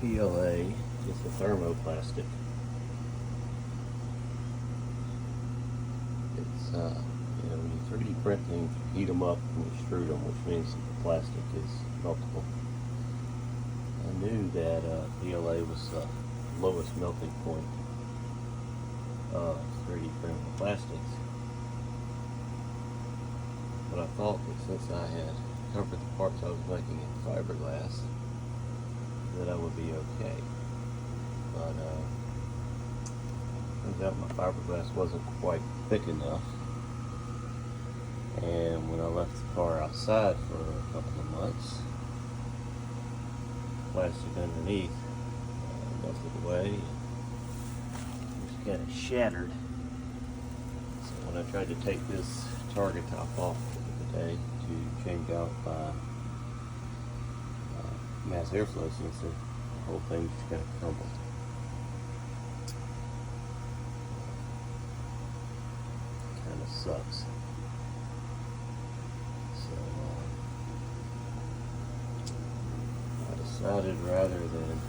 PLA is a thermoplastic. It's when you 3D print things, you heat them up and extrude them, which means the plastic is meltable. I knew that PLA was the lowest melting point of 3D printable plastics, but I thought that since I had covered the parts I was making in fiberglass, that I would be okay. But turns out my fiberglass wasn't quite thick enough, and when I left the car outside for a couple of months, plastic underneath melted away and just kind of shattered. So when I tried to take this target top off the other day to change out my mass airflow sensor, the whole thing just kind of crumbled. Kind of sucks. So I decided rather than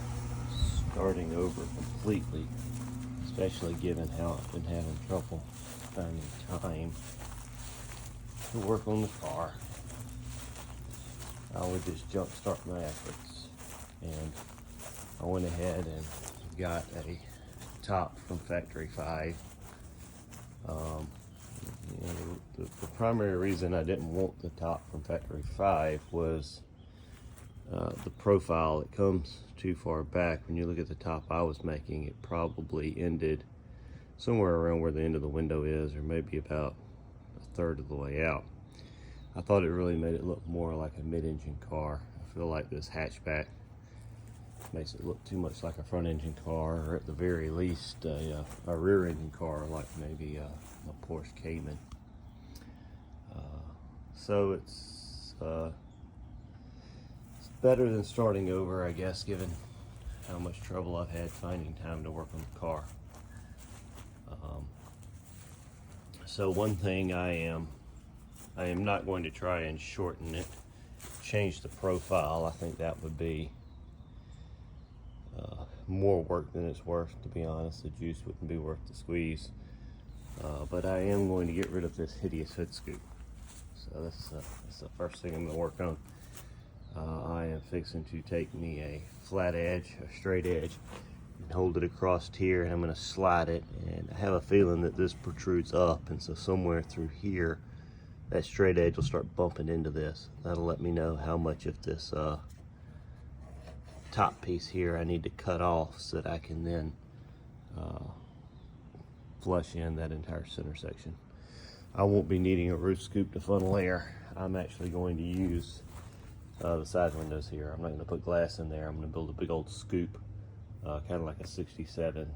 starting over completely, especially given how I've been having trouble finding time to work on the car, I would just jump start my efforts. And I went ahead and got a top from Factory 5. The primary reason I didn't want the top from Factory 5 was the profile. It comes too far back. When you look at the top I was making, it probably ended somewhere around where the end of the window is, or maybe about a third of the way out. I thought it really made it look more like a mid-engine car. I feel like this hatchback makes it look too much like a front-engine car, or at the very least a rear-engine car, like maybe a Porsche Cayman. So it's better than starting over, I guess, given how much trouble I've had finding time to work on the car. So one thing I am not going to try and shorten it, change the profile. I think that would be more work than it's worth, to be honest. The juice wouldn't be worth the squeeze. But I am going to get rid of this hideous hood scoop. So that's the first thing I'm going to work on. I am fixing to take me a flat edge, a straight edge, and hold it across here, and I'm going to slide it. And I have a feeling that this protrudes up, and so somewhere through here, that straight edge will start bumping into this. That'll let me know how much of this top piece here I need to cut off, so that I can then flush in that entire center section. I won't be needing a roof scoop to funnel air. I'm actually going to use the side windows here. I'm not going to put glass in there. I'm going to build a big old scoop, kind of like a 67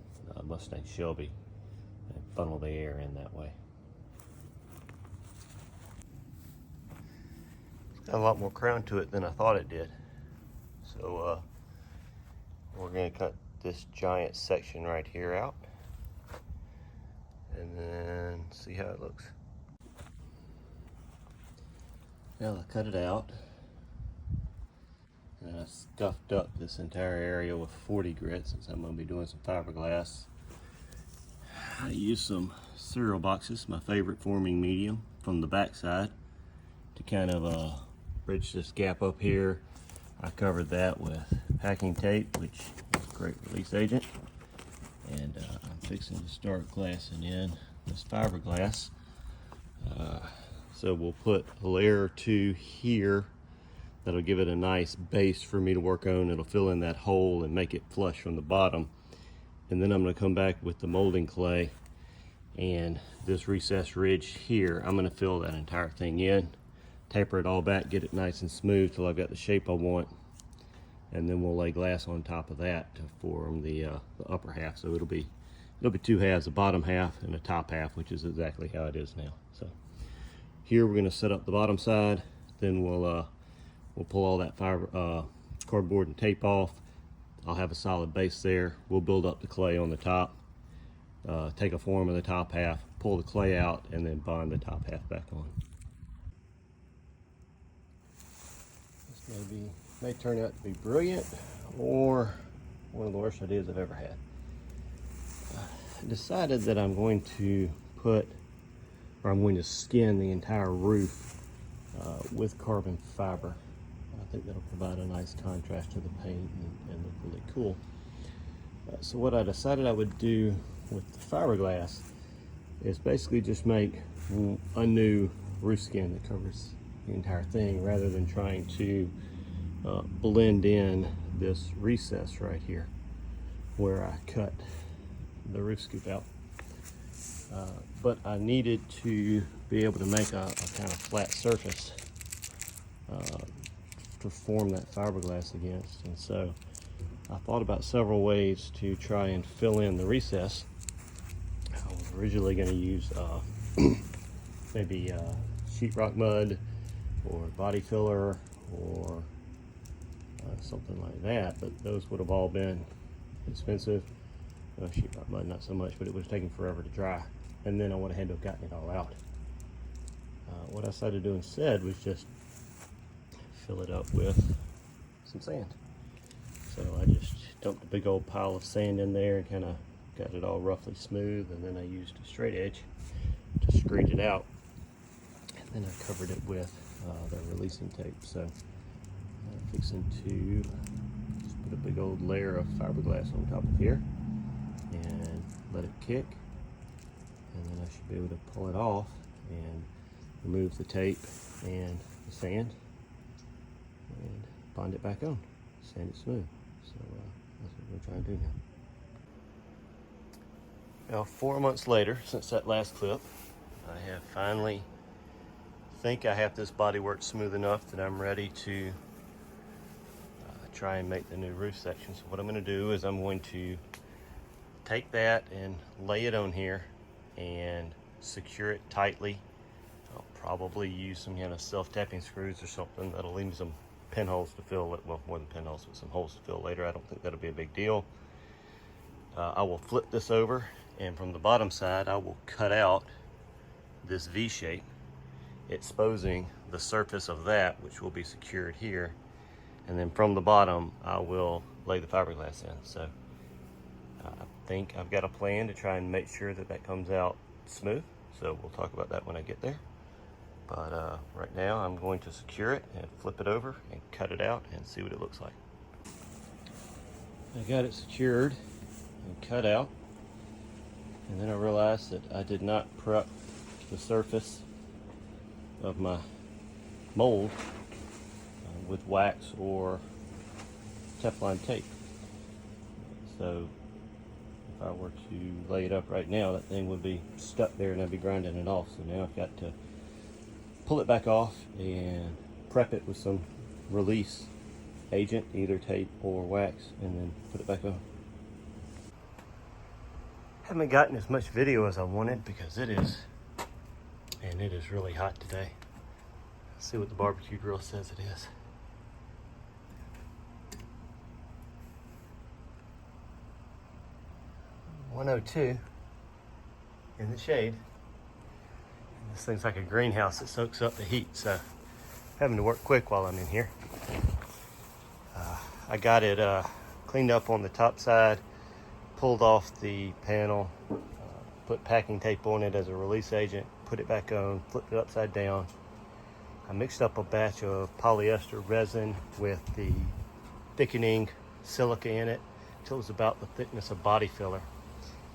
Mustang Shelby, and funnel the air in that way. It's got a lot more crown to it than I thought it did. So we're going to cut this giant section right here out, and then see how it looks. Now I cut it out, and I scuffed up this entire area with 40 grit, since I'm going to be doing some fiberglass. I used some cereal boxes, my favorite forming medium, from the back side to kind of bridge this gap up here. I covered that with packing tape, which is a great release agent, and I'm fixing to start glassing in this fiberglass. So we'll put a layer or two here that'll give it a nice base for me to work on. It'll fill in that hole and make it flush from the bottom. And then I'm going to come back with the molding clay, and this recessed ridge here, I'm going to fill that entire thing in, taper it all back, get it nice and smooth till I've got the shape I want, and then we'll lay glass on top of that to form the upper half. So it'll be two halves, a bottom half and a top half, which is exactly how it is now. So here we're going to set up the bottom side, then we'll pull all that cardboard and tape off. I'll have a solid base there. We'll build up the clay on the top, take a form of the top half, pull the clay out, and then bond the top half back on. This may turn out to be brilliant, or one of the worst ideas I've ever had. I decided that I'm going to skin the entire roof with carbon fiber. I think that'll provide a nice contrast to the paint and look really cool. So what I decided I would do with the fiberglass is basically just make a new roof skin that covers the entire thing, rather than trying to blend in this recess right here where I cut the roof scoop out. But I needed to be able to make a kind of flat surface to form that fiberglass against. And so I thought about several ways to try and fill in the recess. I was originally going to use maybe sheetrock mud or body filler or something like that, but those would have all been expensive. Sheetrock mud not so much, but it would have taken forever to dry, and then I would have had to have gotten it all out. What I decided to do instead was just fill it up with some sand. So I just dumped a big old pile of sand in there and kind of got it all roughly smooth, and then I used a straight edge to scrape it out, and then I covered it with the releasing tape. So I'm fixing to just put a big old layer of fiberglass on top of here and let it kick, and then I should be able to pull it off and remove the tape and the sand and bond it back on, sand it smooth. So that's what we're trying to do now. Now 4 months later, since that last clip, I have finally think I have this bodywork smooth enough that I'm ready to try and make the new roof section. So what I'm going to do is I'm going to take that and lay it on here and secure it tightly. I'll probably use some kind of self-tapping screws or something that'll leave me some pinholes to fill it. Well, more than pinholes, but some holes to fill later. I don't think that'll be a big deal. I will flip this over, and from the bottom side I will cut out this V shape, exposing the surface of that, which will be secured here, and then from the bottom I will lay the fiberglass in. So I think I've got a plan to try and make sure that that comes out smooth, so we'll talk about that when I get there. But right now I'm going to secure it and flip it over and cut it out and see what it looks like. I got it secured and cut out, and then I realized that I did not prep the surface of my mold with wax or Teflon tape. So if I were to lay it up right now, that thing would be stuck there and I'd be grinding it off. So now I've got to pull it back off and prep it with some release agent, either tape or wax, and then put it back on. Haven't gotten as much video as I wanted because it is really hot today. Let's see what the barbecue grill says it is. "102 in the shade." And this thing's like a greenhouse that soaks up the heat, so having to work quick while I'm in here. I got it cleaned up on the top side, pulled off the panel, put packing tape on it as a release agent, put it back on, flipped it upside down. I mixed up a batch of polyester resin with the thickening silica in it till it was about the thickness of body filler,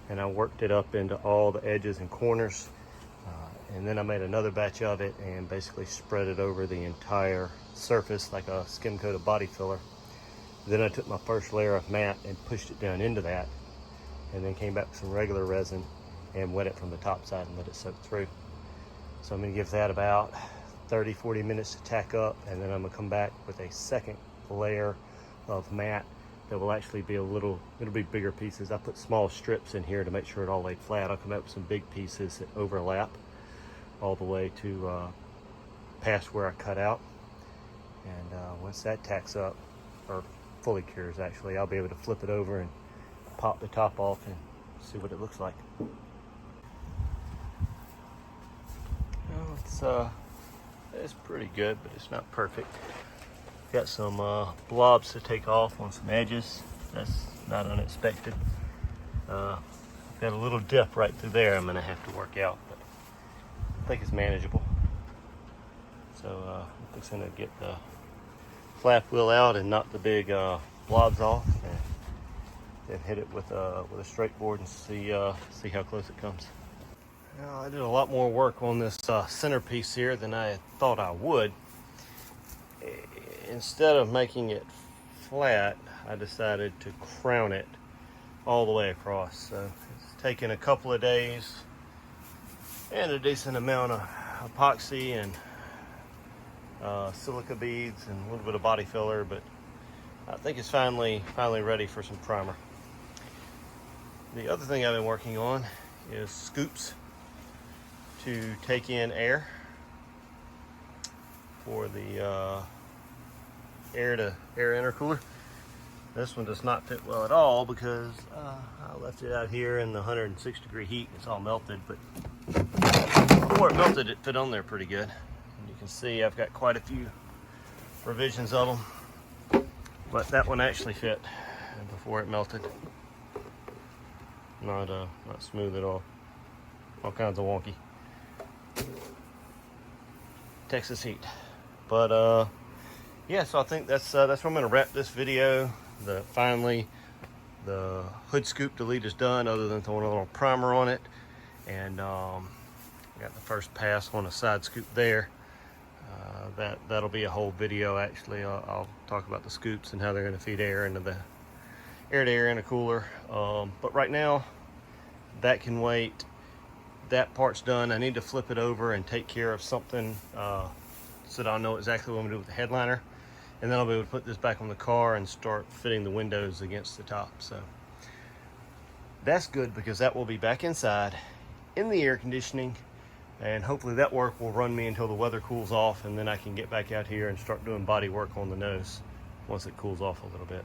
and I worked it up into all the edges and corners, and then I made another batch of it and basically spread it over the entire surface like a skim coat of body filler. Then I took my first layer of matte and pushed it down into that, and then came back with some regular resin and wet it from the top side and let it soak through. So I'm going to give that about 30-40 minutes to tack up, and then I'm going to come back with a second layer of matte that will actually be it'll be bigger pieces. I put small strips in here to make sure it all laid flat. I'll come back with some big pieces that overlap all the way to past where I cut out. And once that tacks up, or fully cures actually, I'll be able to flip it over and pop the top off and see what it looks like. Well, it's pretty good, but it's not perfect. Got some blobs to take off on some edges. That's not unexpected. Got a little dip right through there I'm going to have to work out, but I think it's manageable. So I'm fixing to get the flap wheel out and knock the big blobs off, and then hit it with a straight board and see how close it comes. Now, I did a lot more work on this centerpiece here than I thought I would. Instead of making it flat, I decided to crown it all the way across. So it's taken a couple of days and a decent amount of epoxy and silica beads and a little bit of body filler, but I think it's finally ready for some primer. The other thing I've been working on is scoops to take in air for the air intercooler. This one does not fit well at all because I left it out here in the 106 degree heat. It's all melted, but before it melted, it fit on there pretty good. And you can see I've got quite a few revisions of them, but that one actually fit before it melted. Not smooth at all. All kinds of wonky. Texas heat. But yeah, so I think that's where I'm going to wrap this video. Finally, the hood scoop delete is done, other than throwing a little primer on it, and got the first pass on a side scoop there. That'll be a whole video actually. I'll talk about the scoops and how they're going to feed air into the air-to-air intercooler. But right now, that can wait. That part's done. I need to flip it over and take care of something so that I'll know exactly what I'm going to do with the headliner. And then I'll be able to put this back on the car and start fitting the windows against the top. So that's good, because that will be back inside in the air conditioning, and hopefully that work will run me until the weather cools off, and then I can get back out here and start doing body work on the nose once it cools off a little bit.